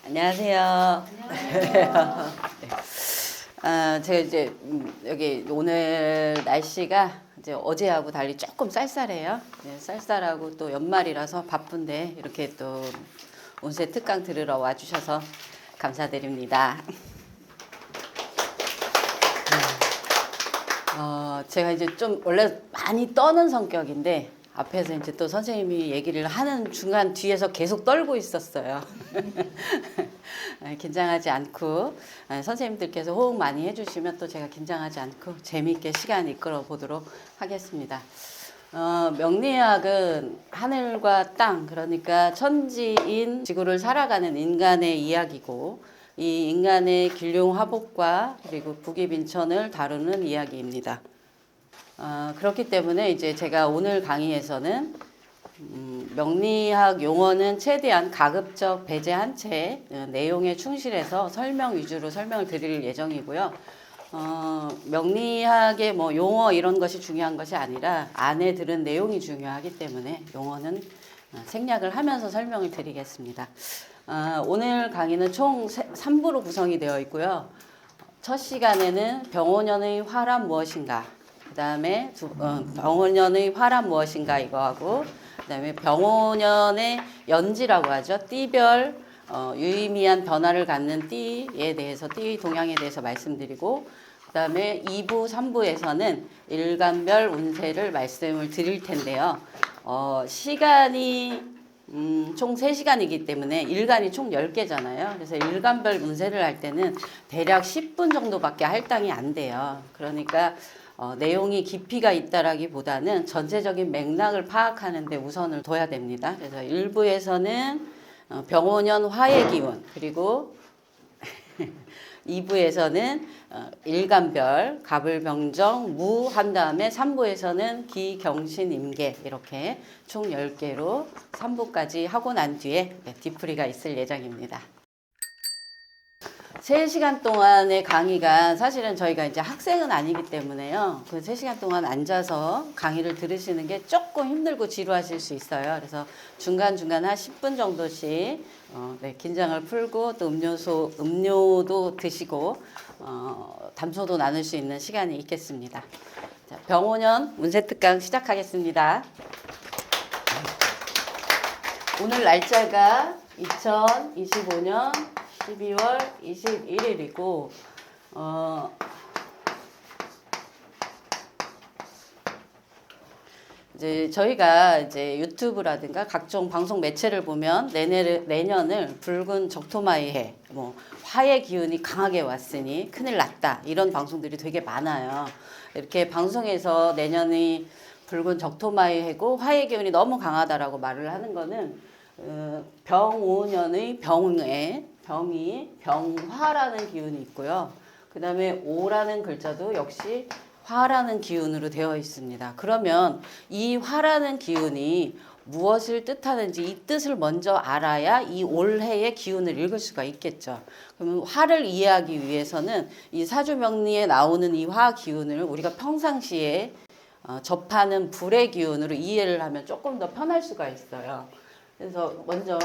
안녕하세요. 안녕하세요. 제가 이제 여기 오늘 날씨가 이제 어제하고 달리 조금 쌀쌀해요. 네, 쌀쌀하고 또 연말이라서 바쁜데 이렇게 또 운세 특강 들으러 와주셔서 감사드립니다. 제가 이제 좀 원래 많이 떠는 성격인데 앞에서 이제 또 선생님이 얘기를 하는 중간 뒤에서 계속 떨고 있었어요. 긴장하지 않고 선생님들께서 호응 많이 해주시면 또 제가 긴장하지 않고 재미있게 시간 이끌어 보도록 하겠습니다. 명리학은 하늘과 땅, 그러니까 천지인 지구를 살아가는 인간의 이야기고, 이 인간의 길흉화복과 그리고 북이빈천을 다루는 이야기입니다. 그렇기 때문에 이제 제가 오늘 강의에서는 명리학 용어는 최대한 가급적 배제한 채 내용에 충실해서 설명 위주로 설명을 드릴 예정이고요. 명리학의 뭐 용어 이런 것이 중요한 것이 아니라 안에 들은 내용이 중요하기 때문에 용어는 생략을 하면서 설명을 드리겠습니다. 오늘 강의는 총 3부로 구성이 되어 있고요. 첫 시간에는 병오년의 화란 무엇인가, 그 다음에 병오년의 화란 무엇인가 이거하고, 그 다음에 병오년의 연지라고 하죠. 띠별 유의미한 변화를 갖는 띠에 대해서, 띠 동향에 대해서 말씀드리고, 그 다음에 2부, 3부에서는 일간별 운세를 말씀을 드릴 텐데요. 시간이 총 3시간이기 때문에 일간이 총 10개잖아요. 그래서 일간별 운세를 할 때는 대략 10분 정도밖에 할당이 안 돼요. 그러니까 내용이 깊이가 있다라기보다는 전체적인 맥락을 파악하는 데 우선을 둬야 됩니다. 그래서 1부에서는 병오년 화의 기운, 그리고 2부에서는 일간별, 갑을병정, 무 한 다음에 3부에서는 기경신, 임계 이렇게 총 10개로 3부까지 하고 난 뒤에 뒤풀이가 있을 예정입니다. 3시간 동안의 강의가 사실은 저희가 이제 학생은 아니기 때문에요. 그 3시간 동안 앉아서 강의를 들으시는 게 조금 힘들고 지루하실 수 있어요. 그래서 중간중간 한 10분 정도씩 긴장을 풀고 또 음료도 드시고 담소도 나눌 수 있는 시간이 있겠습니다. 자, 병오년 운세특강 시작하겠습니다. 오늘 날짜가 2025년 12월 21일이고 이제 저희가 이제 유튜브라든가 각종 방송 매체를 보면 내년을 붉은 적토마의 해, 뭐 화의 기운이 강하게 왔으니 큰일 났다, 이런 방송들이 되게 많아요. 이렇게 방송에서 내년이 붉은 적토마의 해고 화의 기운이 너무 강하다라고 말을 하는 거는 병오년의 병에 병이 병화라는 기운이 있고요. 그 다음에 오라는 글자도 역시 화라는 기운으로 되어 있습니다. 그러면 이 화라는 기운이 무엇을 뜻하는지 이 뜻을 먼저 알아야 이 올해의 기운을 읽을 수가 있겠죠. 그러면 화를 이해하기 위해서는 이 사주명리에 나오는 이 화 기운을 우리가 평상시에 접하는 불의 기운으로 이해를 하면 조금 더 편할 수가 있어요. 그래서 먼저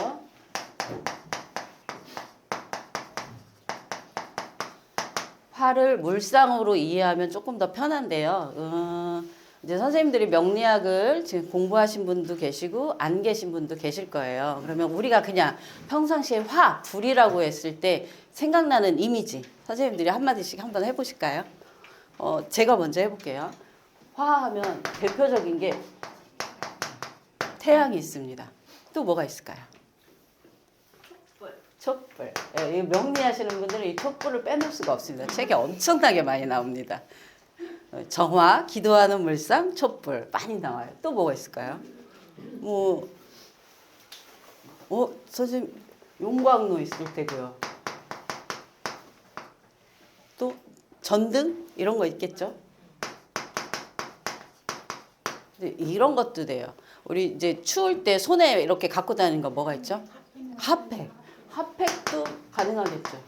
화를 물상으로 이해하면 조금 더 편한데요. 이제 선생님들이 명리학을 지금 공부하신 분도 계시고 안 계신 분도 계실 거예요. 그러면 우리가 그냥 평상시에 화, 불이라고 했을 때 생각나는 이미지, 선생님들이 한마디씩 한번 해보실까요? 제가 먼저 해볼게요. 화 하면 대표적인 게 태양이 있습니다. 또 뭐가 있을까요? 촛불. 예, 명리하시는 분들은 이 촛불을 빼놓을 수가 없습니다. 책에 엄청나게 많이 나옵니다. 정화, 기도하는 물상, 촛불 많이 나와요. 또 뭐가 있을까요? 뭐, 선생님 용광로 있을 테고요. 또 전등 이런 거 있겠죠? 이런 것도 돼요. 우리 이제 추울 때 손에 이렇게 갖고 다니는 거 뭐가 있죠? 핫팩. 핫팩도 가능하겠죠.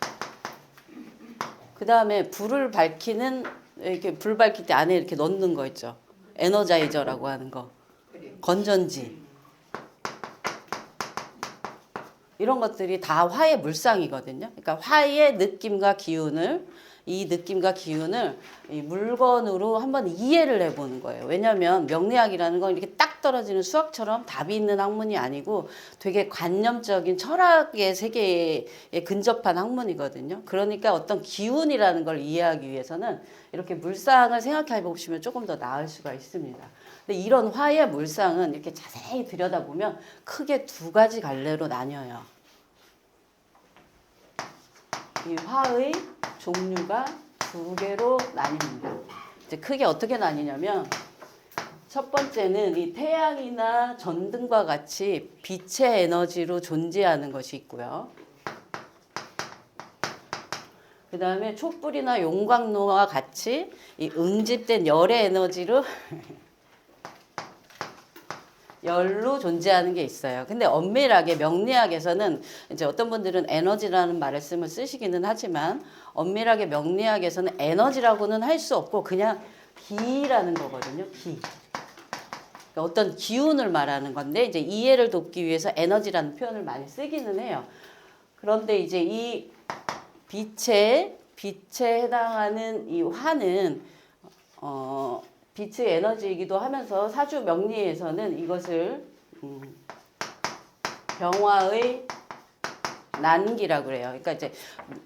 그 다음에 불을 밝히는, 이렇게 불 밝힐 때 안에 이렇게 넣는 거 있죠. 에너자이저라고 하는 거. 건전지. 이런 것들이 다 화의 물상이거든요. 그러니까 화의 느낌과 기운을 이 물건으로 한번 이해를 해보는 거예요. 왜냐하면 명리학이라는 건 이렇게 딱 떨어지는 수학처럼 답이 있는 학문이 아니고 되게 관념적인 철학의 세계에 근접한 학문이거든요. 그러니까 어떤 기운이라는 걸 이해하기 위해서는 이렇게 물상을 생각해 보시면 조금 더 나을 수가 있습니다. 근데 이런 화의 물상은 이렇게 자세히 들여다보면 크게 두 가지 갈래로 나뉘어요. 이 화의 종류가 두 개로 나뉩니다. 이제 크게 어떻게 나뉘냐면 첫 번째는 이 태양이나 전등과 같이 빛의 에너지로 존재하는 것이 있고요. 그 다음에 촛불이나 용광로와 같이 이 응집된 열의 에너지로 열로 존재하는 게 있어요. 근데 엄밀하게 명리학에서는 이제 어떤 분들은 에너지라는 말씀을 쓰시기는 하지만 엄밀하게 명리학에서는 에너지라고는 할 수 없고 그냥 기라는 거거든요. 기. 그러니까 어떤 기운을 말하는 건데 이제 이해를 돕기 위해서 에너지라는 표현을 많이 쓰기는 해요. 그런데 이제 이 빛에 해당하는 이 화는 빛의 에너지이기도 하면서 사주 명리에서는 이것을 병화의 난기라고 그래요. 그러니까 이제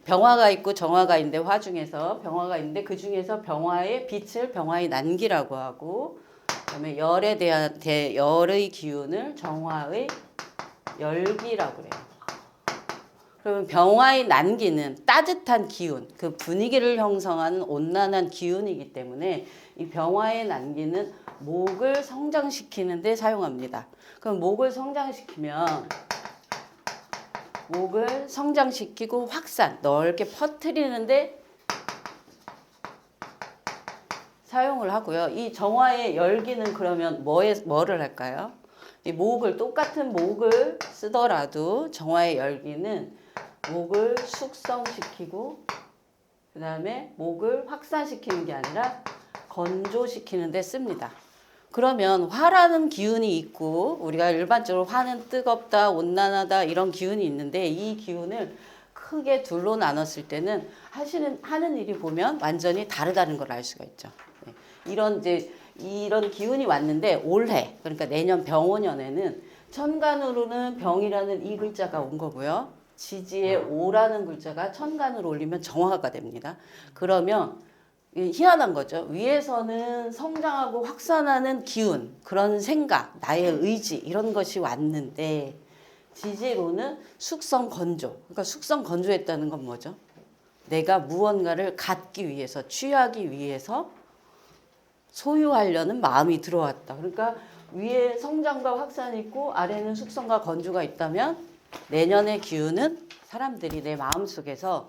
병화가 있고 정화가 있는데 화 중에서 병화가 있는데 그 중에서 병화의 빛을 병화의 난기라고 하고 그다음에 열에 대한 열의 기운을 정화의 열기라고 그래요. 그러면 병화의 난기는 따뜻한 기운, 그 분위기를 형성하는 온난한 기운이기 때문에 이 병화의 난기는 목을 성장시키는 데 사용합니다. 그럼 목을 성장시키고 확산, 넓게 퍼뜨리는데 사용을 하고요. 이 정화의 열기는 그러면 뭐를 할까요? 이 똑같은 목을 쓰더라도 정화의 열기는 목을 숙성시키고 그 다음에 목을 확산시키는 게 아니라 건조시키는 데 씁니다. 그러면 화라는 기운이 있고 우리가 일반적으로 화는 뜨겁다, 온난하다 이런 기운이 있는데 이 기운을 크게 둘로 나눴을 때는 하는 일이 보면 완전히 다르다는 걸 알 수가 있죠. 이런 기운이 왔는데 올해 그러니까 내년 병오년에는 천간으로는 병이라는 이 글자가 온 거고요. 지지에 오라는 글자가 천간으로 올리면 정화가 됩니다. 그러면 희한한 거죠. 위에서는 성장하고 확산하는 기운, 그런 생각, 나의 의지 이런 것이 왔는데 지지로는 숙성 건조. 그러니까 숙성 건조했다는 건 뭐죠? 내가 무언가를 갖기 위해서, 취하기 위해서 소유하려는 마음이 들어왔다. 그러니까 위에 성장과 확산이 있고 아래는 숙성과 건조가 있다면 내년의 기운은 사람들이 내 마음속에서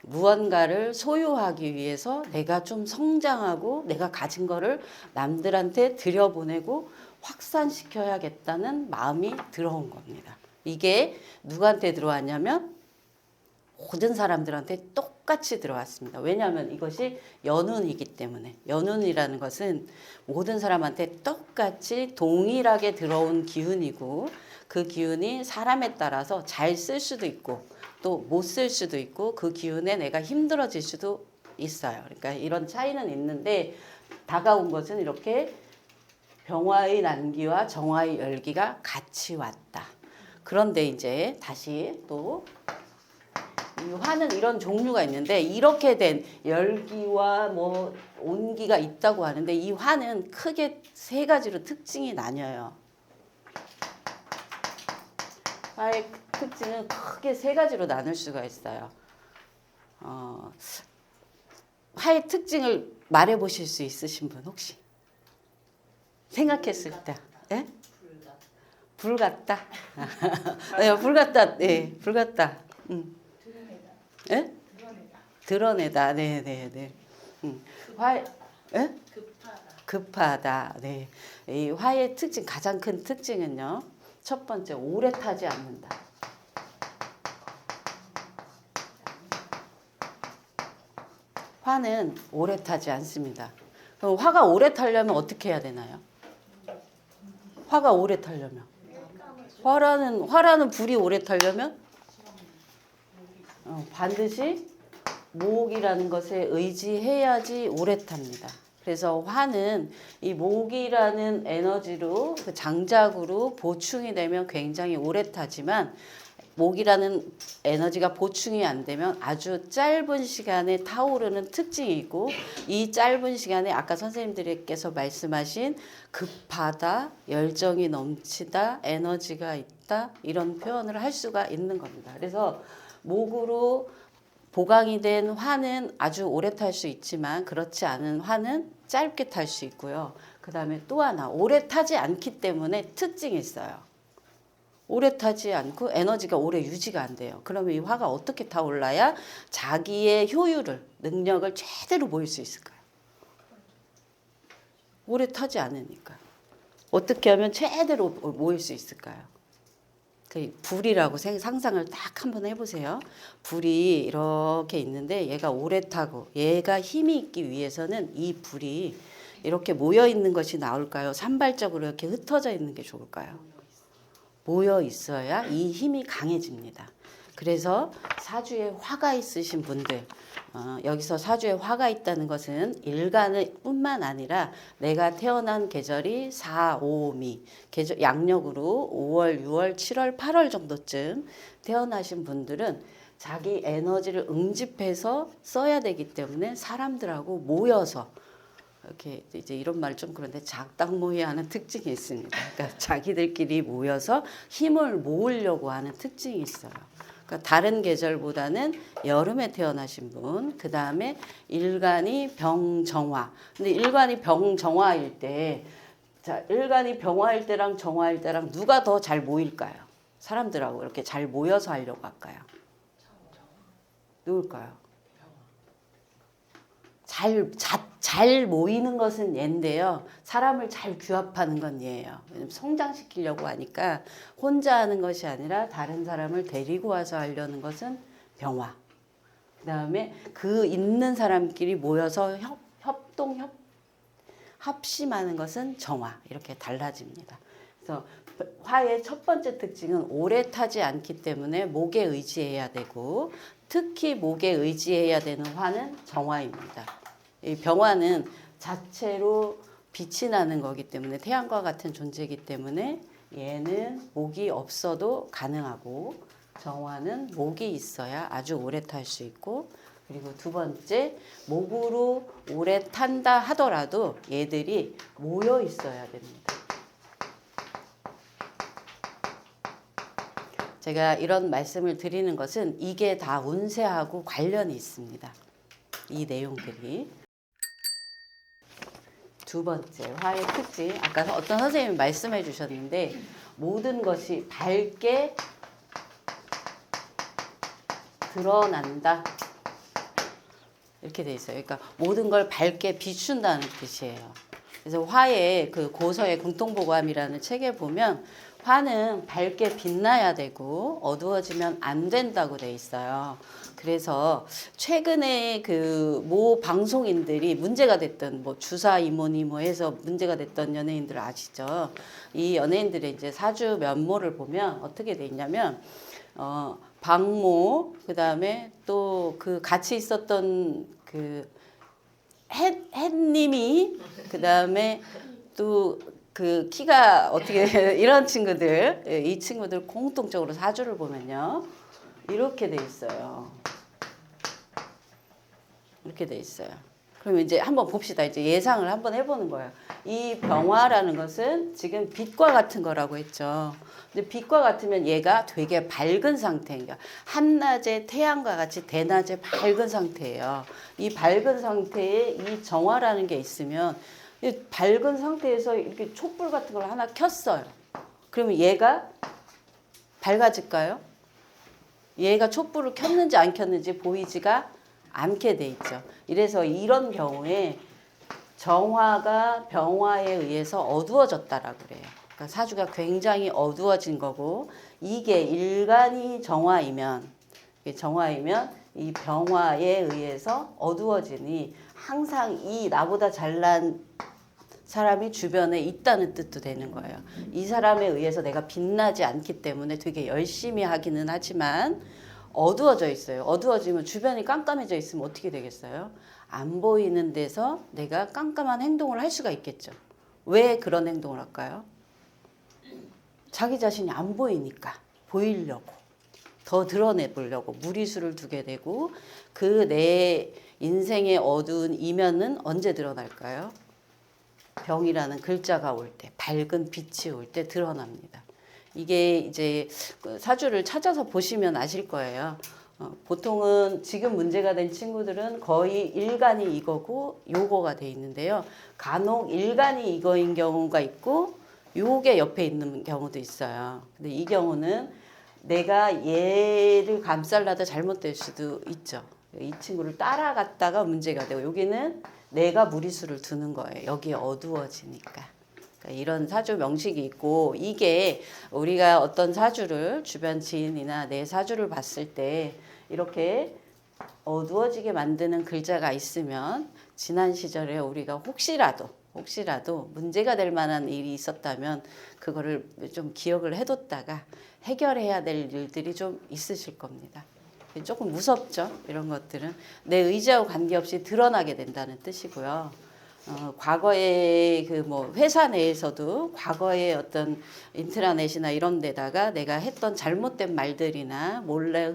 무언가를 소유하기 위해서 내가 좀 성장하고 내가 가진 거를 남들한테 들여보내고 확산시켜야겠다는 마음이 들어온 겁니다. 이게 누구한테 들어왔냐면 모든 사람들한테 똑같이 들어왔습니다. 왜냐하면 이것이 연운이기 때문에 연운이라는 것은 모든 사람한테 똑같이 동일하게 들어온 기운이고 그 기운이 사람에 따라서 잘 쓸 수도 있고 또 못 쓸 수도 있고 그 기운에 내가 힘들어질 수도 있어요. 그러니까 이런 차이는 있는데 다가온 것은 이렇게 병화의 난기와 정화의 열기가 같이 왔다. 그런데 이제 다시 또 이 화는 이런 종류가 있는데 이렇게 된 열기와 뭐 온기가 있다고 하는데 이 화는 크게 세 가지로 특징이 나뉘어요. 화의 특징은 크게 세 가지로 나눌 수가 있어요. 화의 특징을 말해 보실 수 있으신 분 혹시? 생각했을 때. 예? 불 같다. 네, 불 같다. 네, 불 같다. 예? 드러내다. 네, 네, 네. 예? 급하다. 네. 이 화의 특징 가장 큰 특징은요. 첫 번째 오래 타지 않는다. 화는 오래 타지 않습니다. 그럼 화가 오래 타려면 어떻게 해야 되나요? 화가 오래 타려면 화라는 불이 오래 타려면 반드시 목이라는 것에 의지해야지 오래 탑니다. 그래서 화는 이 목이라는 에너지로 그 장작으로 보충이 되면 굉장히 오래 타지만 목이라는 에너지가 보충이 안 되면 아주 짧은 시간에 타오르는 특징이 있고 이 짧은 시간에 아까 선생님들께서 말씀하신 급하다, 열정이 넘치다, 에너지가 있다 이런 표현을 할 수가 있는 겁니다. 그래서 목으로 보강이 된 화는 아주 오래 탈 수 있지만 그렇지 않은 화는 짧게 탈 수 있고요. 그 다음에 또 하나 오래 타지 않기 때문에 특징이 있어요. 오래 타지 않고 에너지가 오래 유지가 안 돼요. 그러면 이 화가 어떻게 타올라야 자기의 효율을, 능력을 제대로 보일 수 있을까요? 오래 타지 않으니까. 어떻게 하면 제대로 모일 수 있을까요? 그 불이라고 상상을 딱 한번 해보세요. 불이 이렇게 있는데 얘가 오래 타고 얘가 힘이 있기 위해서는 이 불이 이렇게 모여 있는 것이 나올까요? 산발적으로 이렇게 흩어져 있는 게 좋을까요? 모여 있어야 이 힘이 강해집니다. 그래서 사주에 화가 있으신 분들 여기서 사주에 화가 있다는 것은 일간을 뿐만 아니라 내가 태어난 계절이 4, 5, 미 계절 양력으로 5월, 6월, 7월, 8월 정도쯤 태어나신 분들은 자기 에너지를 응집해서 써야 되기 때문에 사람들하고 모여서 이렇게 이제 이런 말 좀 그런데 작당모의하는 특징이 있습니다. 그러니까 자기들끼리 모여서 힘을 모으려고 하는 특징이 있어요. 그러니까 다른 계절보다는 여름에 태어나신 분, 그 다음에 일간이 병정화. 근데 일간이 병정화일 때, 자, 일간이 병화일 때랑 정화일 때랑 누가 더 잘 모일까요? 사람들하고 이렇게 잘 모여서 하려고 할까요? 누굴까요? 잘 모이는 것은 얘인데요. 사람을 잘 규합하는 건 얘예요. 왜냐면 성장시키려고 하니까 혼자 하는 것이 아니라 다른 사람을 데리고 와서 하려는 것은 병화. 그 다음에 그 있는 사람끼리 모여서 합심하는 것은 정화. 이렇게 달라집니다. 그래서 화의 첫 번째 특징은 오래 타지 않기 때문에 목에 의지해야 되고 특히 목에 의지해야 되는 화는 정화입니다. 이 병화는 자체로 빛이 나는 거기 때문에 태양과 같은 존재이기 때문에 얘는 목이 없어도 가능하고 정화는 목이 있어야 아주 오래 탈 수 있고 그리고 두 번째 목으로 오래 탄다 하더라도 얘들이 모여 있어야 됩니다. 제가 이런 말씀을 드리는 것은 이게 다 운세하고 관련이 있습니다. 이 내용들이. 두 번째 화의 특징 아까 어떤 선생님이 말씀해 주셨는데 모든 것이 밝게 드러난다 이렇게 돼 있어요. 그러니까 모든 걸 밝게 비춘다는 뜻이에요. 그래서 화의 그 고서의 공통보감이라는 책에 보면 화는 밝게 빛나야 되고 어두워지면 안 된다고 돼 있어요. 그래서 최근에 그 모 방송인들이 문제가 됐던 뭐 주사 이모니 뭐 해서 문제가 됐던 연예인들 아시죠? 이 연예인들의 이제 사주 면모를 보면 어떻게 돼 있냐면 방모 그다음에 또 그 같이 있었던 그 햇님이 그다음에 또 그 키가 어떻게 이런 친구들 이 친구들 공통적으로 사주를 보면요 이렇게 돼 있어요. 이렇게 돼 있어요. 그럼 이제 한번 봅시다. 이제 예상을 한번 해보는 거예요. 이 병화라는 것은 지금 빛과 같은 거라고 했죠. 근데 빛과 같으면 얘가 되게 밝은 상태예요. 한낮에 태양과 같이 대낮에 밝은 상태예요. 이 밝은 상태에 이 정화라는 게 있으면 이 밝은 상태에서 이렇게 촛불 같은 걸 하나 켰어요. 그러면 얘가 밝아질까요? 얘가 촛불을 켰는지 안 켰는지 보이지가 않게 돼 있죠. 이래서 이런 경우에 정화가 병화에 의해서 어두워졌다라고 그래요. 그러니까 사주가 굉장히 어두워진 거고 이게 일간이 정화이면 이 병화에 의해서 어두워지니 항상 이 나보다 잘난 사람이 주변에 있다는 뜻도 되는 거예요. 이 사람에 의해서 내가 빛나지 않기 때문에 되게 열심히 하기는 하지만 어두워져 있어요. 어두워지면 주변이 깜깜해져 있으면 어떻게 되겠어요? 안 보이는 데서 내가 깜깜한 행동을 할 수가 있겠죠. 왜 그런 행동을 할까요? 자기 자신이 안 보이니까 보이려고 더 드러내 보려고 무리수를 두게 되고 그 내 인생의 어두운 이면은 언제 드러날까요? 병이라는 글자가 올 때, 밝은 빛이 올 때 드러납니다. 이게 이제 사주를 찾아서 보시면 아실 거예요. 보통은 지금 문제가 된 친구들은 거의 일간이 이거고 요거가 돼 있는데요. 간혹 일간이 이거인 경우가 있고 요게 옆에 있는 경우도 있어요. 근데 이 경우는 내가 얘를 감싸려다 잘못될 수도 있죠. 이 친구를 따라갔다가 문제가 되고 여기는 내가 무리수를 두는 거예요. 여기에 어두워지니까. 그러니까 이런 사주 명식이 있고 이게 우리가 어떤 사주를 주변 지인이나 내 사주를 봤을 때 이렇게 어두워지게 만드는 글자가 있으면 지난 시절에 우리가 혹시라도 문제가 될 만한 일이 있었다면 그거를 좀 기억을 해뒀다가 해결해야 될 일들이 좀 있으실 겁니다. 조금 무섭죠. 이런 것들은 내 의지하고 관계없이 드러나게 된다는 뜻이고요. 과거에 그 뭐 회사 내에서도 과거에 어떤 인트라넷이나 이런 데다가 내가 했던 잘못된 말들이나 몰래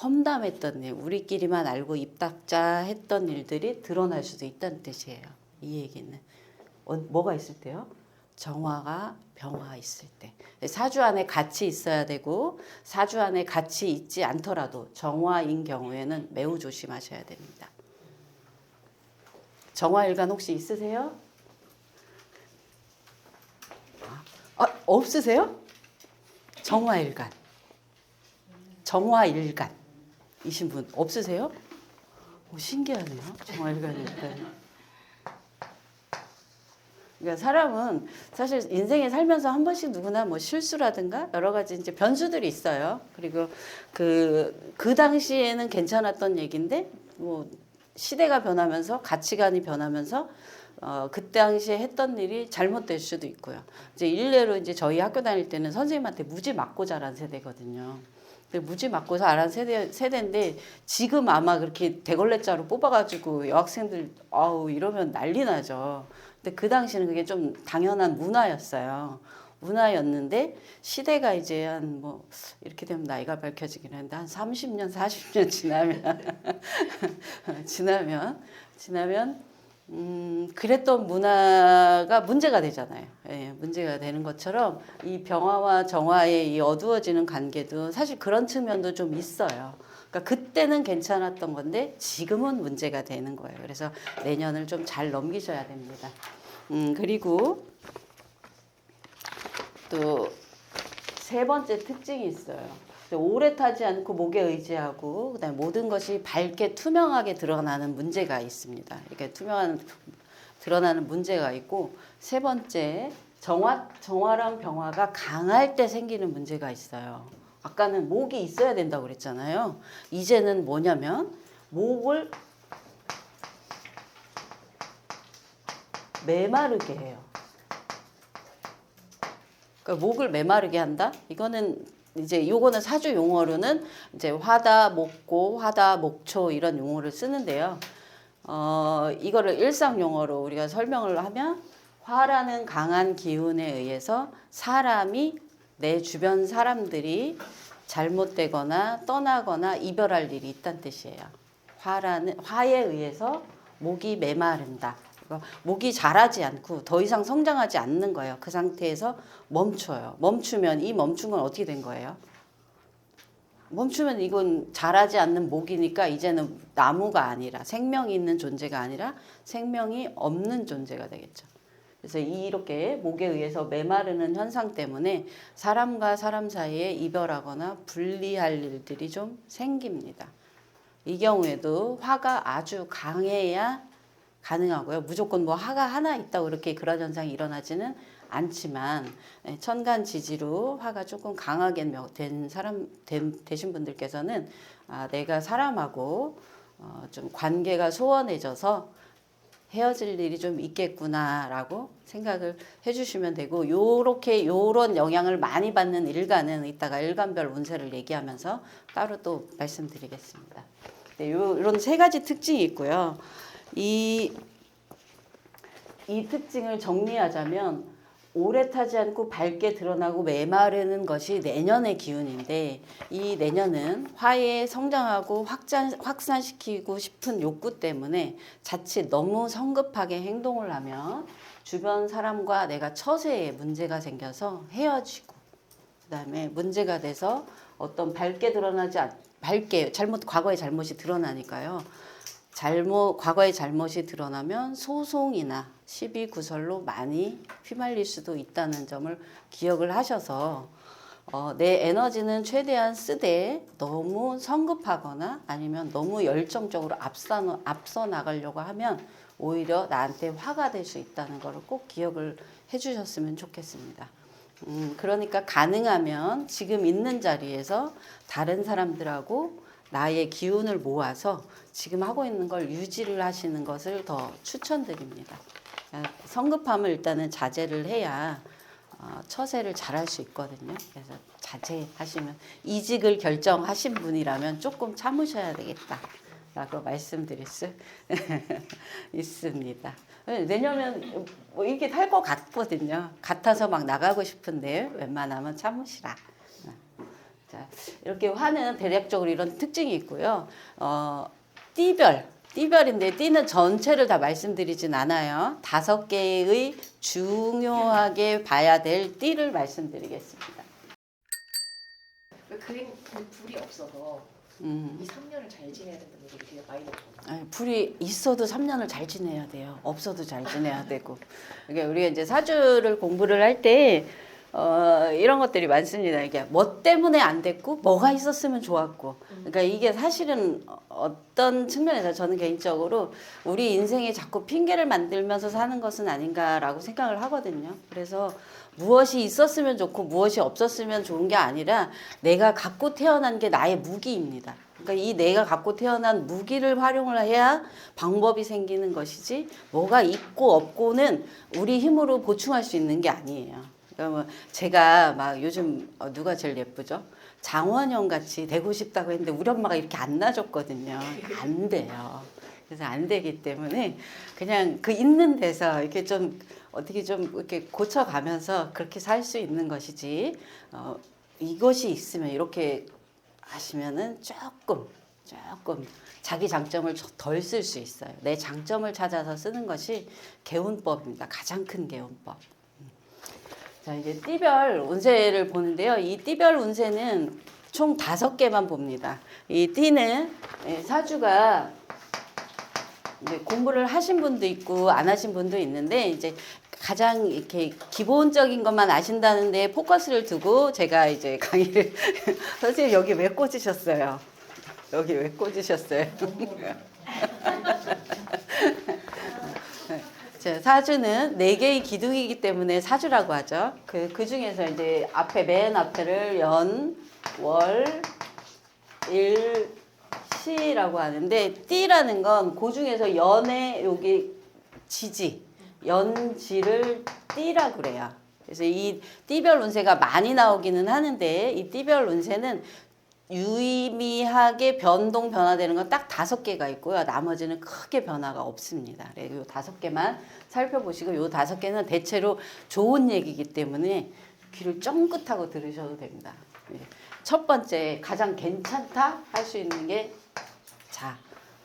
험담했던 일, 우리끼리만 알고 입 닫자 했던 일들이 드러날 수도 있다는 뜻이에요. 이 얘기는 뭐가 있을 때요? 정화가 병화 있을 때. 사주 안에 같이 있어야 되고 사주 안에 같이 있지 않더라도 정화인 경우에는 매우 조심하셔야 됩니다. 정화일간 혹시 있으세요? 없으세요? 정화일간. 정화일간이신 분 없으세요? 신기하네요. 정화일간일간. 그러니까 사람은 사실 인생에 살면서 한 번씩 누구나 뭐 실수라든가 여러 가지 이제 변수들이 있어요. 그리고 그 당시에는 괜찮았던 얘기인데 뭐 시대가 변하면서 가치관이 변하면서 그때 당시에 했던 일이 잘못될 수도 있고요. 이제 일례로 이제 저희 학교 다닐 때는 선생님한테 무지 맞고 자란 세대거든요. 무지 맞고 자란 세대인데 지금 아마 그렇게 대걸레자로 뽑아가지고 여학생들 이러면 난리 나죠. 근데 그 당시는 그게 좀 당연한 문화였어요. 문화였는데 시대가 이제 한 뭐 이렇게 되면 나이가 밝혀지긴 하는데 한 30년, 40년 지나면 그랬던 문화가 문제가 되잖아요. 예, 문제가 되는 것처럼 이 병화와 정화의 이 어두워지는 관계도 사실 그런 측면도 좀 있어요. 그러니까 그때는 괜찮았던 건데 지금은 문제가 되는 거예요. 그래서 내년을 좀 잘 넘기셔야 됩니다. 그리고 또 세 번째 특징이 있어요. 오래 타지 않고 목에 의지하고 그다음에 모든 것이 밝게 투명하게 드러나는 문제가 있습니다. 이렇게 드러나는 문제가 있고 세 번째 정화랑 병화가 강할 때 생기는 문제가 있어요. 아까는 목이 있어야 된다고 그랬잖아요. 이제는 뭐냐면 목을 메마르게 해요. 그러니까 목을 메마르게 한다? 이거는 이제 요거는 사주 용어로는 이제 화다, 목고, 화다, 목초 이런 용어를 쓰는데요. 이거를 일상 용어로 우리가 설명을 하면 화라는 강한 기운에 의해서 사람이 내 주변 사람들이 잘못되거나 떠나거나 이별할 일이 있다는 뜻이에요. 화에 의해서 목이 메마른다. 목이 자라지 않고 더 이상 성장하지 않는 거예요. 그 상태에서 멈춰요. 멈추면 이 멈춘 건 어떻게 된 거예요? 멈추면 이건 자라지 않는 목이니까 이제는 나무가 아니라 생명이 있는 존재가 아니라 생명이 없는 존재가 되겠죠. 그래서 이렇게 목에 의해서 메마르는 현상 때문에 사람과 사람 사이에 이별하거나 분리할 일들이 좀 생깁니다. 이 경우에도 화가 아주 강해야 가능하고요. 무조건 뭐 화가 하나 있다고 이렇게 그런 현상이 일어나지는 않지만 천간지지로 화가 조금 강하게 되신 분들께서는 내가 사람하고 좀 관계가 소원해져서 헤어질 일이 좀 있겠구나라고 생각을 해주시면 되고, 요런 영향을 많이 받는 일간은 이따가 일간별 운세를 얘기하면서 따로 또 말씀드리겠습니다. 네, 이런 세 가지 특징이 있고요. 이 특징을 정리하자면 오래 타지 않고 밝게 드러나고 메마르는 것이 내년의 기운인데, 이 내년은 화에 성장하고 확산시키고 싶은 욕구 때문에 자칫 너무 성급하게 행동을 하면 주변 사람과 내가 처세에 문제가 생겨서 헤어지고, 그다음에 문제가 돼서 어떤 밝게 드러나지 과거의 잘못이 드러나니까요. 과거의 잘못이 드러나면 소송이나 시비 구설로 많이 휘말릴 수도 있다는 점을 기억을 하셔서 내 에너지는 최대한 쓰되 너무 성급하거나 아니면 너무 열정적으로 앞서 나가려고 하면 오히려 나한테 화가 될 수 있다는 것을 꼭 기억을 해주셨으면 좋겠습니다. 그러니까 가능하면 지금 있는 자리에서 다른 사람들하고 나의 기운을 모아서 지금 하고 있는 걸 유지를 하시는 것을 더 추천드립니다. 성급함을 일단은 자제를 해야 처세를 잘할 수 있거든요. 그래서 자제하시면, 이직을 결정하신 분이라면 조금 참으셔야 되겠다라고 말씀드릴 수 있습니다. 내년은 뭐 이렇게 할 것 같거든요. 같아서 막 나가고 싶은데 웬만하면 참으시라. 자, 이렇게 화는 대략적으로 이런 특징이 있고요. 띠별인데 띠는 전체를 다 말씀드리진 않아요. 5개의 중요하게 봐야 될 띠를 말씀드리겠습니다. 불이 없어서 이 3년을 잘 지내야 된다는 얘기를 되게 많이 들었거든요. 불이 있어도 3년을 잘 지내야 돼요. 없어도 잘 지내야 되고. 그러니까 우리가 이제 사주를 공부를 할 때 이런 것들이 많습니다. 이게 뭐 때문에 안 됐고 뭐가 있었으면 좋았고. 그러니까 이게 사실은 어떤 측면에서 저는 개인적으로 우리 인생에 자꾸 핑계를 만들면서 사는 것은 아닌가라고 생각을 하거든요. 그래서 무엇이 있었으면 좋고 무엇이 없었으면 좋은 게 아니라 내가 갖고 태어난 게 나의 무기입니다. 그러니까 이 내가 갖고 태어난 무기를 활용을 해야 방법이 생기는 것이지, 뭐가 있고 없고는 우리 힘으로 보충할 수 있는 게 아니에요. 그러면 제가 막 요즘 누가 제일 예쁘죠? 장원영 같이 되고 싶다고 했는데 우리 엄마가 이렇게 안 놔줬거든요. 안 돼요. 그래서 안 되기 때문에 그냥 그 있는 데서 이렇게 좀 어떻게 좀 이렇게 고쳐가면서 그렇게 살 수 있는 것이지, 이것이 있으면 이렇게 하시면은 조금 자기 장점을 덜 쓸 수 있어요. 내 장점을 찾아서 쓰는 것이 개운법입니다. 가장 큰 개운법. 자, 이제 띠별 운세를 보는데요. 이 띠별 운세는 총 5개만 봅니다. 이 띠는 사주가 이제 공부를 하신 분도 있고 안 하신 분도 있는데, 이제 가장 이렇게 기본적인 것만 아신다는데 포커스를 두고 제가 이제 강의를 선생님 여기 왜 꽂으셨어요? 여기 왜 꽂으셨어요? 사주는 4개의 기둥이기 때문에 사주라고 하죠. 그 중에서 이제 맨 앞에를 연, 월, 일, 시라고 하는데, 띠라는 건 그 중에서 연의 여기 지지, 연지를 띠라고 그래요. 그래서 이 띠별 운세가 많이 나오기는 하는데, 이 띠별 운세는 유의미하게 변화되는 건 딱 5개가 있고요. 나머지는 크게 변화가 없습니다. 그래서 요 5개만 살펴보시고, 요 5개는 대체로 좋은 얘기이기 때문에 귀를 쫑긋하고 들으셔도 됩니다. 첫 번째, 가장 괜찮다 할 수 있는 게, 자,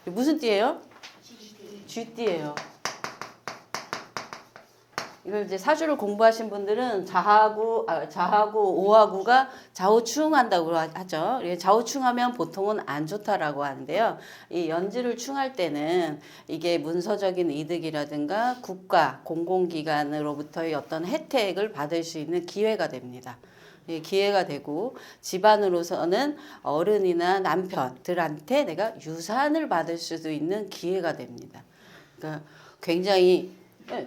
무슨 띠예요? 쥐띠예요. 이걸 이제 사주를 공부하신 분들은 자하고 오하구가 좌우충한다고 하죠. 좌우충하면 보통은 안 좋다라고 하는데요. 이 연지를 충할 때는 이게 문서적인 이득이라든가 국가, 공공기관으로부터의 어떤 혜택을 받을 수 있는 기회가 됩니다. 기회가 되고, 집안으로서는 어른이나 남편들한테 내가 유산을 받을 수도 있는 기회가 됩니다. 그러니까 굉장히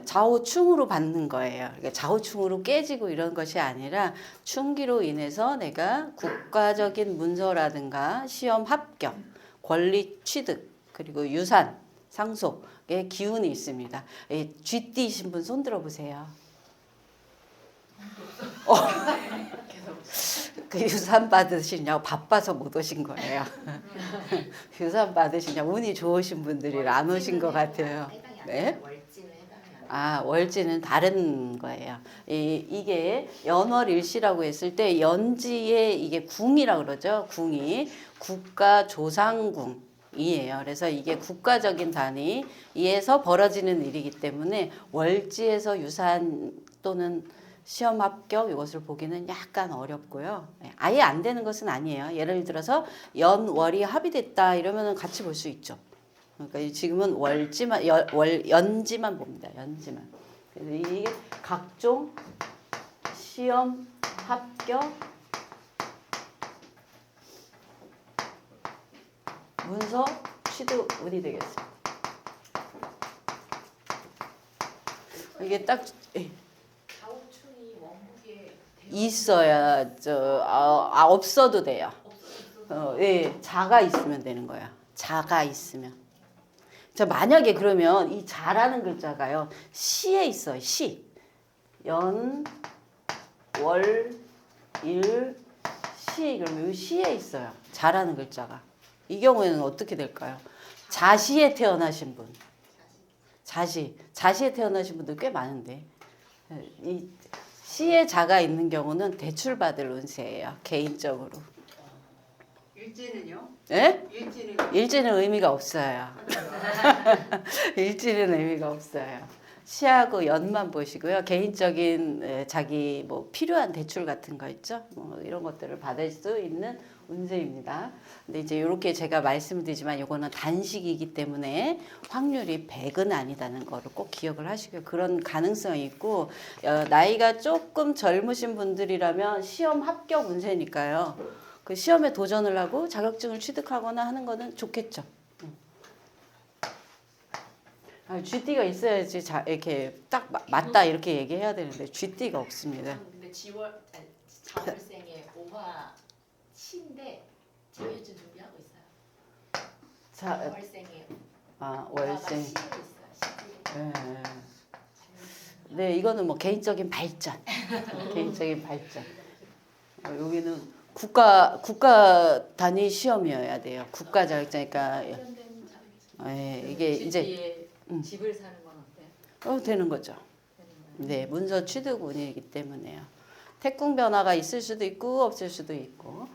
좌우충으로 받는 거예요. 그러니까 좌우충으로 깨지고 이런 것이 아니라 충기로 인해서 내가 국가적인 문서라든가 시험 합격, 권리 취득, 그리고 유산, 상속의 기운이 있습니다. 쥐띠신 분 손 들어보세요. 그 유산 받으시냐고 바빠서 못 오신 거예요. 유산 받으시냐 운이 좋으신 분들이 안 오신 것 같아요. 네? 월지는 해당이 안 돼요. 아, 월지는 다른 거예요. 이게 연월일시라고 했을 때 연지에 이게 궁이라고 그러죠. 궁이 국가조상궁이에요. 그래서 이게 국가적인 단위에서 벌어지는 일이기 때문에 월지에서 유산 또는 시험 합격 이것을 보기는 약간 어렵고요. 아예 안 되는 것은 아니에요. 예를 들어서 연월이 합의됐다 이러면 같이 볼 수 있죠. 그러니까 지금은 월지만 연지만 봅니다. 연지만. 그래서 이게 각종 시험 합격 문서 취득 운이 되겠습니다. 이게 딱 좌우충이 원국에 있어야 없어도 돼요. 예, 자가 있으면 되는 거야. 자가 있으면. 자, 만약에 그러면 이 자라는 글자가요. 시에 있어요. 시. 연, 월, 일, 시. 그러면 이 시에 있어요. 자라는 글자가. 이 경우에는 어떻게 될까요? 자시에 태어나신 분. 자시에 태어나신 분들 꽤 많은데. 이 시에 자가 있는 경우는 대출받을 운세예요. 개인적으로. 일지는요? 예? 일지는 일지는 의미가 없어요. 일지는 의미가 없어요. 시하고 연만 보시고요. 개인적인 자기 뭐 필요한 대출 같은 거 있죠. 뭐 이런 것들을 받을 수 있는 운세입니다. 근데 이제 이렇게 제가 말씀드리지만 이거는 단식이기 때문에 확률이 100은 아니다는 거를 꼭 기억을 하시고요. 그런 가능성이 있고 나이가 조금 젊으신 분들이라면 시험 합격 운세니까요. 그 시험에 도전을 하고 자격증을 취득하거나 하는 거는 좋겠죠. 쥐띠가 있어야지 이렇게 딱 맞다 이렇게 얘기해야 되는데 쥐띠가 없습니다. 근데 자월생의 오화 치인데 자격증 준비하고 있어요. 월생의 월생. 시에 있어요. 네. 네, 이거는 뭐 개인적인 발전. 개인적인 발전. 여기는 국가 단위 시험이어야 돼요. 국가 자격증. 그러니까 이게 이제 집을 사는 건 어때요? 되는 거죠. 네, 문서 취득운이기 때문에요. 태궁 변화가 있을 수도 있고 없을 수도 있고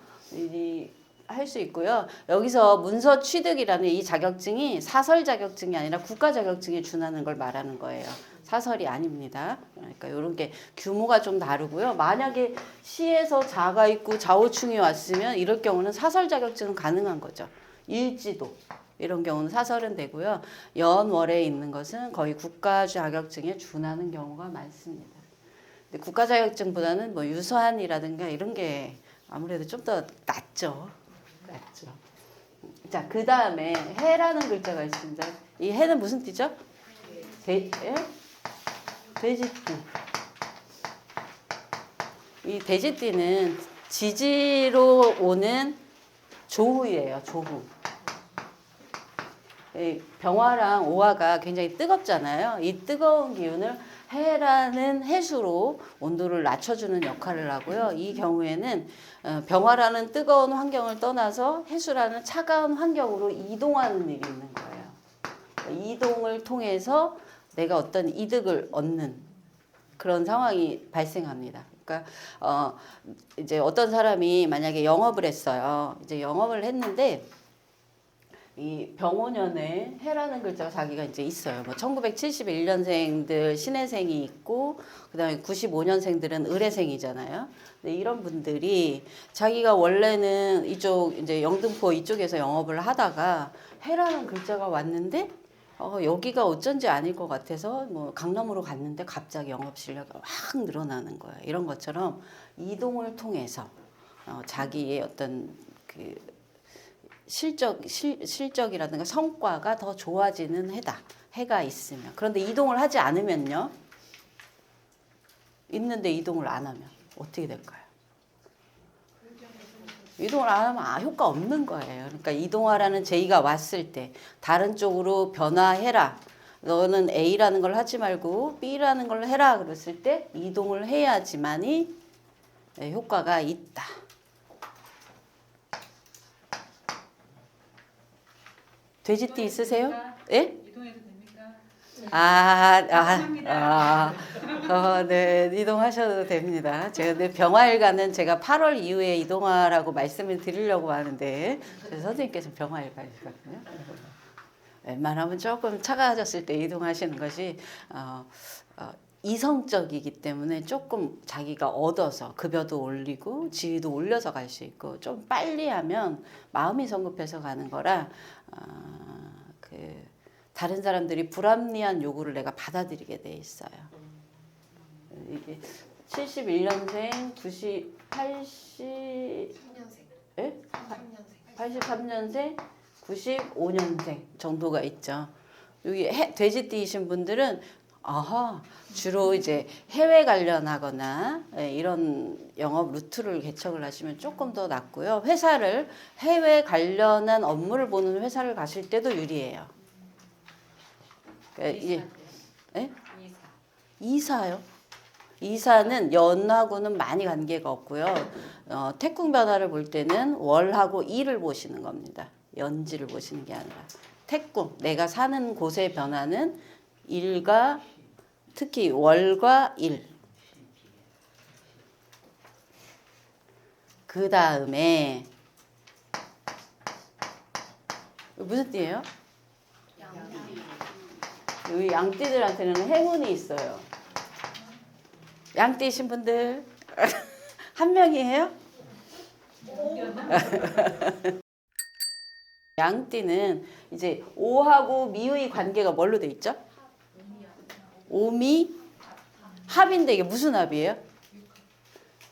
할 수 있고요. 여기서 문서 취득이라는 이 자격증이 사설 자격증이 아니라 국가 자격증에 준하는 걸 말하는 거예요. 사설이 아닙니다. 그러니까 이런 게 규모가 좀 다르고요. 만약에 시에서 자가 있고 좌우충이 왔으면 이럴 경우는 사설 자격증은 가능한 거죠. 일지도 이런 경우는 사설은 되고요. 연월에 있는 것은 거의 국가 자격증에 준하는 경우가 많습니다. 근데 국가 자격증보다는 뭐 유서한이라든가 이런 게 아무래도 좀 더 낫죠. 자, 그 다음에 해라는 글자가 있습니다. 이 해는 무슨 띠죠? 돼지띠. 이 돼지띠는 지지로 오는 조후예요. 조후. 병화랑 오화가 굉장히 뜨겁잖아요. 이 뜨거운 기운을 해라는 해수로 온도를 낮춰주는 역할을 하고요. 이 경우에는 병화라는 뜨거운 환경을 떠나서 해수라는 차가운 환경으로 이동하는 일이 있는 거예요. 이동을 통해서 내가 어떤 이득을 얻는 그런 상황이 발생합니다. 그러니까 이제 어떤 사람이 만약에 영업을 했어요. 이제 영업을 했는데 이 병오년에 해라는 글자가 자기가 이제 있어요. 뭐 1971년생들 신해생이 있고 그다음에 95년생들은 을해생이잖아요. 근데 이런 분들이 자기가 원래는 이쪽 이제 영등포 이쪽에서 영업을 하다가 해라는 글자가 왔는데 여기가 어쩐지 아닐 것 같아서 뭐 강남으로 갔는데 갑자기 영업 실력이 확 늘어나는 거예요. 이런 것처럼 이동을 통해서 자기의 어떤 그 실적이라든가 성과가 더 좋아지는 해다. 해가 있으면. 그런데 이동을 하지 않으면요. 있는데 이동을 안 하면 어떻게 될까요? 이동을 안 하면 효과 없는 거예요. 그러니까 이동하라는 제의가 왔을 때 다른 쪽으로 변화해라. 너는 A라는 걸 하지 말고 B라는 걸 해라. 그랬을 때 이동을 해야지만이 효과가 있다. 돼지띠 있으세요? 예? 이동해도 됩니까? 네, 이동하셔도 됩니다. 근데 병화일가는 제가 8월 이후에 이동하라고 말씀을 드리려고 하는데, 선생님께서 병화일가이시거든요. 웬만하면 조금 차가워졌을 때 이동하시는 것이, 이성적이기 때문에 조금 자기가 얻어서 급여도 올리고 지위도 올려서 갈 수 있고 좀 빨리 하면 마음이 성급해서 가는 거라 다른 사람들이 불합리한 요구를 내가 받아들이게 돼 있어요. 이게 71년생, 83년생, 95년생 정도가 있죠. 여기 돼지띠이신 분들은 주로 이제 해외 관련하거나 이런 영업 루트를 개척을 하시면 조금 더 낫고요. 해외 관련한 업무를 보는 회사를 가실 때도 유리해요. 이사요? 이사는 연하고는 많이 관계가 없고요. 태풍 변화를 볼 때는 월하고 일을 보시는 겁니다. 연지를 보시는 게 아니라 태풍, 내가 사는 곳의 변화는 일과 특히 월과 일. 그 다음에 무슨 띠예요? 여기 양띠들한테는 행운이 있어요. 양띠이신 분들 한 명이에요? 양띠는 이제 오하고 미의 관계가 뭘로 돼 있죠? 오미 합인데 이게 무슨 합이에요?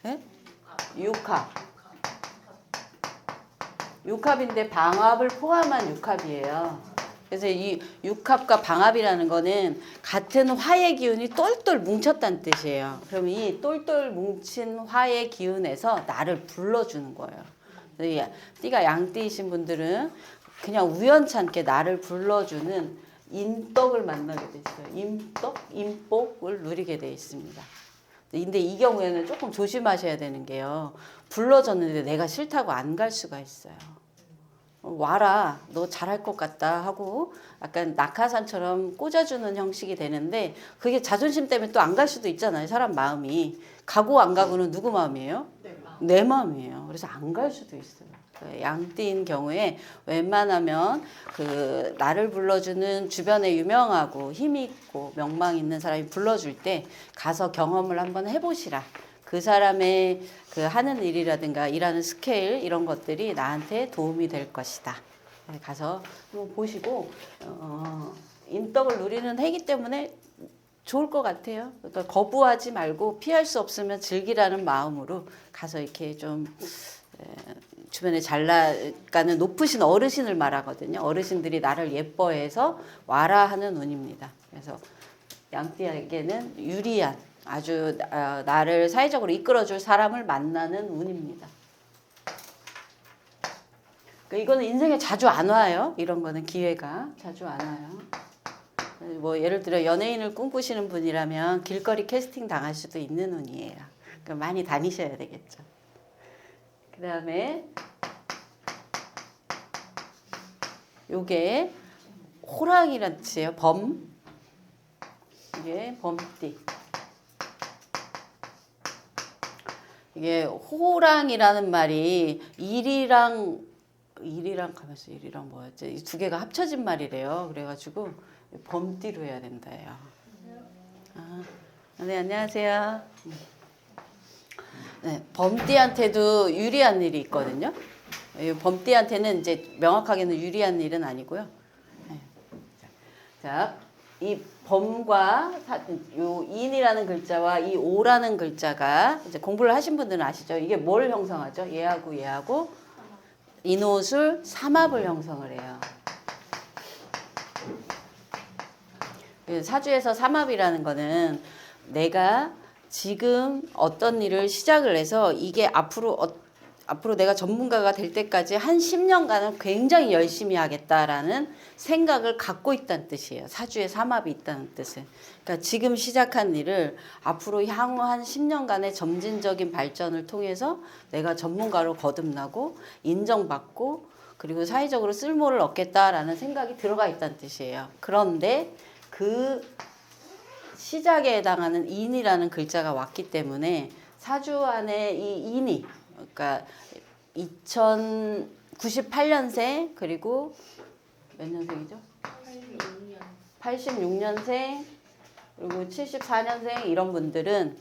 네? 육합. 육합인데 방합을 포함한 육합이에요. 그래서 이 육합과 방합이라는 거는 같은 화의 기운이 똘똘 뭉쳤다는 뜻이에요. 그럼 이 똘똘 뭉친 화의 기운에서 나를 불러주는 거예요. 띠가 양띠이신 분들은 그냥 우연찮게 나를 불러주는 인덕을 만나게 돼 있어요. 인덕, 인복을 누리게 돼 있습니다. 근데 이 경우에는 조금 조심하셔야 되는 게요. 불러줬는데 내가 싫다고 안 갈 수가 있어요. 와라, 너 잘할 것 같다 하고 약간 낙하산처럼 꽂아주는 형식이 되는데 그게 자존심 때문에 또 안 갈 수도 있잖아요. 사람 마음이. 가고 안 가고는 누구 마음이에요? 내 마음이에요. 그래서 안 갈 수도 있어요. 양띠인 경우에 웬만하면 나를 불러주는 주변에 유명하고 힘이 있고 명망 있는 사람이 불러줄 때 가서 경험을 한번 해보시라. 그 사람의 하는 일이라든가 일하는 스케일 이런 것들이 나한테 도움이 될 것이다. 가서 한번 보시고 인덕을 누리는 해이기 때문에 좋을 것 같아요. 그러니까 거부하지 말고 피할 수 없으면 즐기라는 마음으로 가서 이렇게 좀 주변에 잘 나가는 높으신 어르신을 말하거든요. 어르신들이 나를 예뻐해서 와라 하는 운입니다. 그래서 양띠에게는 유리한 아주 나를 사회적으로 이끌어줄 사람을 만나는 운입니다. 그러니까 이거는 인생에 자주 안 와요. 이런 거는 기회가 자주 안 와요. 뭐 예를 들어 연예인을 꿈꾸시는 분이라면 길거리 캐스팅 당할 수도 있는 운이에요. 그러니까 많이 다니셔야 되겠죠. 그 다음에 요게 호랑이란 뜻이에요. 이게 범띠. 이게 호랑이라는 말이 일이랑 뭐였지? 이 두 개가 합쳐진 말이래요. 그래가지고 범띠로 해야 된다요. 네, 안녕하세요. 네, 범띠한테도 유리한 일이 있거든요. 범띠한테는 이제 명확하게는 유리한 일은 아니고요. 네. 자, 이 범과 요 인이라는 글자와 이 오라는 글자가 이제 공부를 하신 분들은 아시죠? 이게 뭘 형성하죠? 얘하고 인호술 삼합을 형성을 해요. 사주에서 삼합이라는 거는 내가 지금 어떤 일을 시작을 해서 이게 앞으로 앞으로 내가 전문가가 될 때까지 한 10년간은 굉장히 열심히 하겠다라는 생각을 갖고 있다는 뜻이에요. 사주에 삼합이 있다는 뜻은. 그러니까 지금 시작한 일을 앞으로 향후 한 10년간의 점진적인 발전을 통해서 내가 전문가로 거듭나고 인정받고 그리고 사회적으로 쓸모를 얻겠다라는 생각이 들어가 있다는 뜻이에요. 그런데 그 시작에 해당하는 인이라는 글자가 왔기 때문에 사주 안에 이 인이 그러니까 2098년생 그리고 몇 년생이죠? 86년생 그리고 74년생 이런 분들은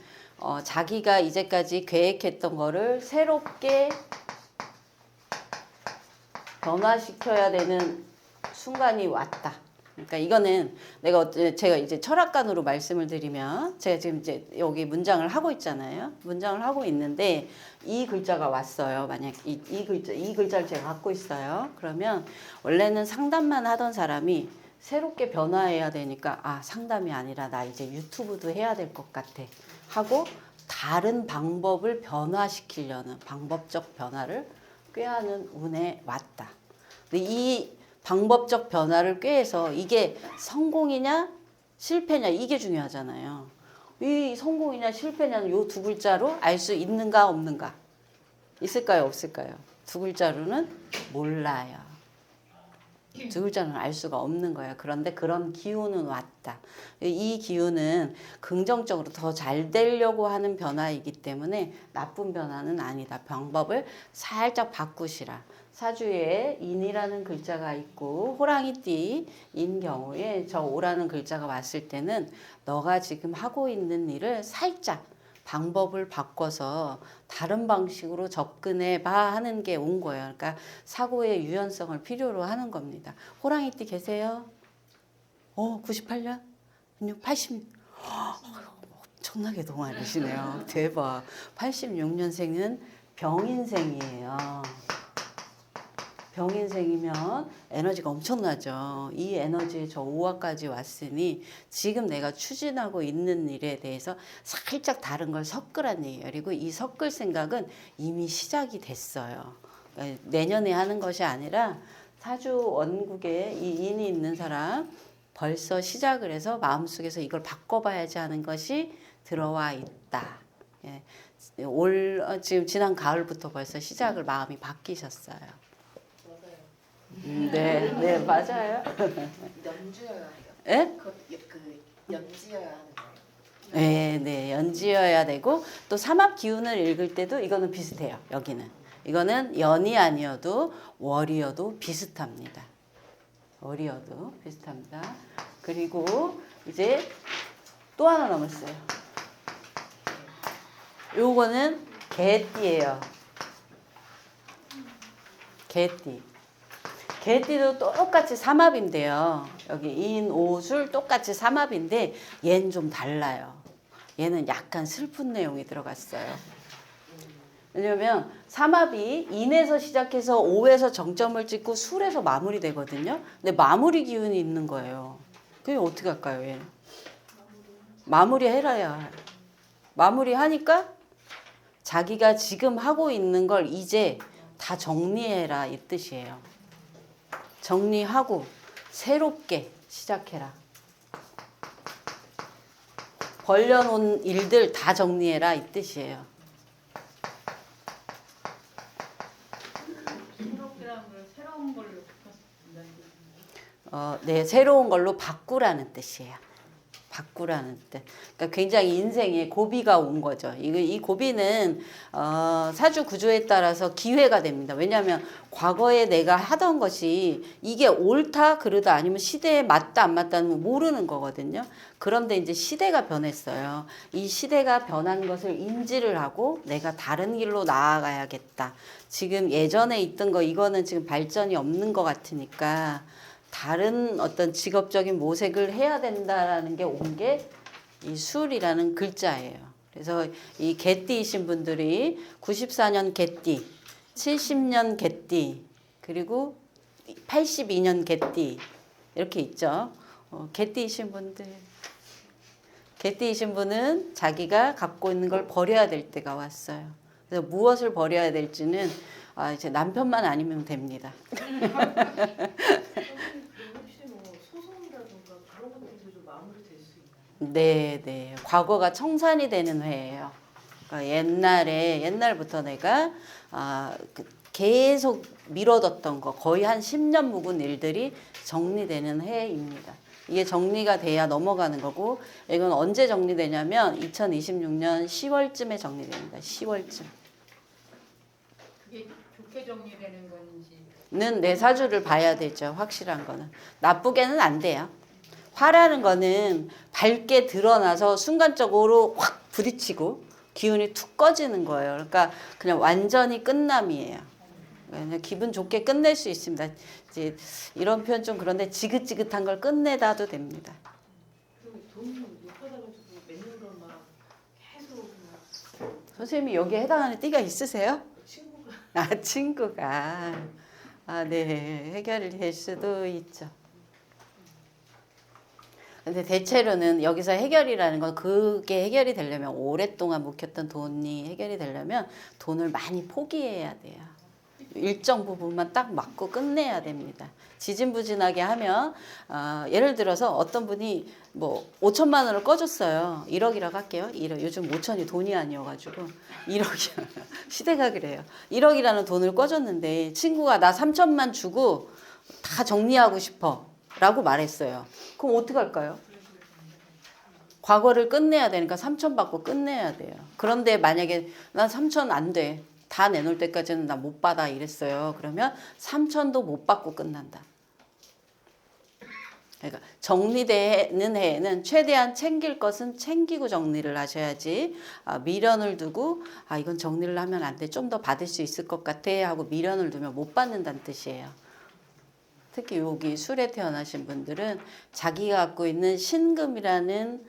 자기가 이제까지 계획했던 거를 새롭게 변화시켜야 되는 순간이 왔다. 그러니까 이거는 제가 이제 철학관으로 말씀을 드리면 제가 지금 이제 여기 문장을 하고 있잖아요. 문장을 하고 있는데 이 글자가 왔어요. 만약 이 글자를 제가 갖고 있어요. 그러면 원래는 상담만 하던 사람이 새롭게 변화해야 되니까 상담이 아니라 나 이제 유튜브도 해야 될 것 같아 하고 다른 방법을 변화시키려는 방법적 변화를 꾀하는 운에 왔다. 근데 이 방법적 변화를 꾀해서 이게 성공이냐 실패냐 이게 중요하잖아요. 이 성공이냐 실패냐는 요 두 글자로 알 수 있는가 없는가? 있을까요 없을까요? 두 글자로는 몰라요. 두 글자는 알 수가 없는 거예요. 그런데 그런 기운은 왔다. 이 기운은 긍정적으로 더 잘 되려고 하는 변화이기 때문에 나쁜 변화는 아니다. 방법을 살짝 바꾸시라. 사주에 인이라는 글자가 있고 호랑이띠인 경우에 저 오라는 글자가 왔을 때는 너가 지금 하고 있는 일을 살짝 방법을 바꿔서 다른 방식으로 접근해 봐 하는 게 온 거예요. 그러니까 사고의 유연성을 필요로 하는 겁니다. 호랑이띠 계세요? 98년? 80? 엄청나게 동안이시네요. 대박. 86년생은 병인생이에요. 병인생이면 에너지가 엄청나죠. 이 에너지에 저 5화까지 왔으니 지금 내가 추진하고 있는 일에 대해서 살짝 다른 걸 섞으란 얘기예요. 그리고 이 섞을 생각은 이미 시작이 됐어요. 그러니까 내년에 하는 것이 아니라 사주 원국에 이 인이 있는 사람 벌써 시작을 해서 마음속에서 이걸 바꿔봐야지 하는 것이 들어와 있다. 예. 지금 지난 가을부터 벌써 시작을 마음이 바뀌셨어요. 네, 맞아요. 연주여야 해요. 예? 연지여야 하는 거예요. 네, 연지어야 되고 또 삼합 기운을 읽을 때도 이거는 비슷해요. 여기는 이거는 연이 아니어도 월이어도 비슷합니다. 월이어도 비슷합니다. 그리고 이제 또 하나 남았어요. 요거는 개띠예요. 개띠. 개띠도 똑같이 삼합인데요. 여기 인, 오, 술 똑같이 삼합인데 얘는 좀 달라요. 얘는 약간 슬픈 내용이 들어갔어요. 왜냐면 삼합이 인에서 시작해서 오에서 정점을 찍고 술에서 마무리되거든요. 근데 마무리 기운이 있는 거예요. 그게 어떻게 할까요? 얘? 마무리해라야. 마무리하니까 자기가 지금 하고 있는 걸 이제 다 정리해라 이 뜻이에요. 정리하고 새롭게 시작해라. 벌려놓은 일들 다 정리해라 이 뜻이에요. 새롭게라는 걸 새로운 걸로 바꿨습니다. 네, 새로운 걸로 바꾸라는 뜻이에요. 바꾸라는 뜻. 그러니까 굉장히 인생에 고비가 온 거죠. 이 고비는 사주 구조에 따라서 기회가 됩니다. 왜냐하면 과거에 내가 하던 것이 이게 옳다 그르다 아니면 시대에 맞다 안 맞다는 모르는 거거든요. 그런데 이제 시대가 변했어요. 이 시대가 변한 것을 인지를 하고 내가 다른 길로 나아가야겠다. 지금 예전에 있던 거 이거는 지금 발전이 없는 것 같으니까 다른 어떤 직업적인 모색을 해야 된다라는 게 온 게 이 술이라는 글자예요. 그래서 이 개띠이신 분들이 94년 개띠, 70년 개띠, 그리고 82년 개띠 이렇게 있죠. 개띠이신 분은 자기가 갖고 있는 걸 버려야 될 때가 왔어요. 그래서 무엇을 버려야 될지는 이제 남편만 아니면 됩니다. 선생님, 혹시 뭐 소송이라든가 그런 것들도 좀 마무리될 수 있나요? 네. 과거가 청산이 되는 회예요. 그러니까 옛날부터 내가 계속 미뤄뒀던 거 거의 한 10년 묵은 일들이 정리되는 해입니다. 이게 정리가 돼야 넘어가는 거고 이건 언제 정리되냐면 2026년 10월쯤에 정리됩니다. 10월쯤. 그게 좋게 정리되는 건지 는 내 사주를 봐야 되죠. 확실한 거는. 나쁘게는 안 돼요. 화라는 거는 밝게 드러나서 순간적으로 확 부딪히고 기운이 툭 꺼지는 거예요. 그러니까 그냥 완전히 끝남이에요. 그냥 기분 좋게 끝낼 수 있습니다. 이제 이런 표현 좀 그런데 지긋지긋한 걸 끝내다도 됩니다. 그리고 돈 못 받아가지고 몇 년 동안 막 계속 막 선생님이 여기에 해당하는 띠가 있으세요? 친구가 친구가. 네. 해결이 될 수도 있죠. 근데 대체로는 여기서 해결이라는 건 그게 해결이 되려면 오랫동안 묵혔던 돈이 해결이 되려면 돈을 많이 포기해야 돼요. 일정 부분만 딱 맞고 끝내야 됩니다. 지진부진하게 하면 예를 들어서 어떤 분이 뭐 5천만 원을 꺼줬어요. 1억이라고 할게요. 1억. 요즘 5천이 돈이 아니어가지고 1억이야. 시대가 그래요. 1억이라는 돈을 꺼줬는데 친구가 나 3천만 주고 다 정리하고 싶어 라고 말했어요. 그럼 어떡할까요? 과거를 끝내야 되니까 3천 받고 끝내야 돼요. 그런데 만약에 난 3천 안 돼. 다 내놓을 때까지는 나 못 받아 이랬어요. 그러면 3천도 못 받고 끝난다. 그러니까 정리되는 해에는 최대한 챙길 것은 챙기고 정리를 하셔야지 미련을 두고 이건 정리를 하면 안 돼. 좀 더 받을 수 있을 것 같아 하고 미련을 두면 못 받는다는 뜻이에요. 특히 여기 술에 태어나신 분들은 자기가 갖고 있는 신금이라는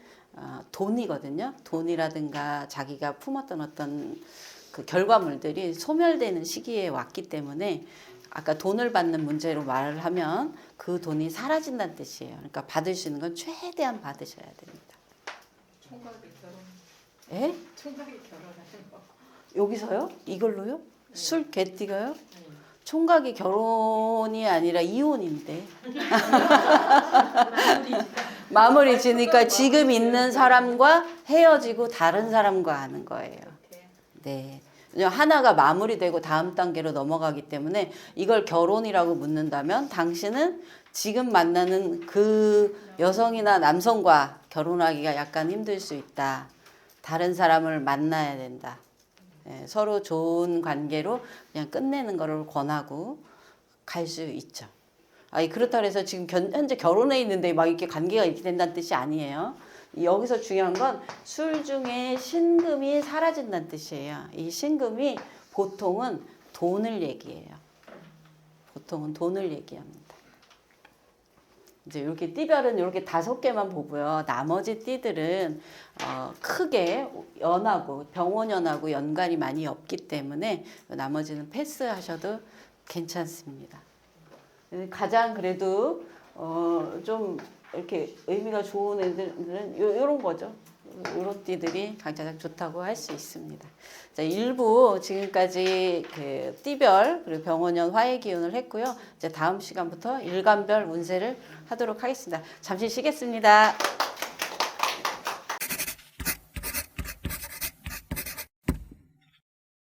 돈이거든요. 돈이라든가 자기가 품었던 어떤 그 결과물들이 소멸되는 시기에 왔기 때문에 아까 돈을 받는 문제로 말을 하면 그 돈이 사라진다는 뜻이에요. 그러니까 받을 수 있는 건 최대한 받으셔야 됩니다. 총각이 결혼 에? 총각이 결혼하는 거 여기서요? 이걸로요? 술 개띠가요? 총각이 결혼이 아니라 이혼인데 마무리 지니까 지금 있는 사람과 헤어지고 다른 사람과 하는 거예요. 네. 하나가 마무리되고 다음 단계로 넘어가기 때문에 이걸 결혼이라고 묻는다면 당신은 지금 만나는 그 여성이나 남성과 결혼하기가 약간 힘들 수 있다. 다른 사람을 만나야 된다. 네, 서로 좋은 관계로 그냥 끝내는 거를 권하고 갈 수 있죠. 그렇다고 해서 지금 현재 결혼해 있는데 막 이렇게 관계가 이렇게 된다는 뜻이 아니에요. 여기서 중요한 건 술 중에 신금이 사라진다는 뜻이에요. 이 신금이 보통은 돈을 얘기해요. 보통은 돈을 얘기합니다. 이제 이렇게 띠별은 이렇게 5개만 보고요. 나머지 띠들은 크게 연하고 병원연하고 연관이 많이 없기 때문에 나머지는 패스하셔도 괜찮습니다. 가장 그래도 좀 이렇게 의미가 좋은 애들은 이런 거죠. 이런 띠들이 가장 좋다고 할 수 있습니다. 자, 일부 지금까지 그 띠별 그리고 병원연 화해 기운을 했고요. 이제 다음 시간부터 일간별 운세를 하도록 하겠습니다. 잠시 쉬겠습니다.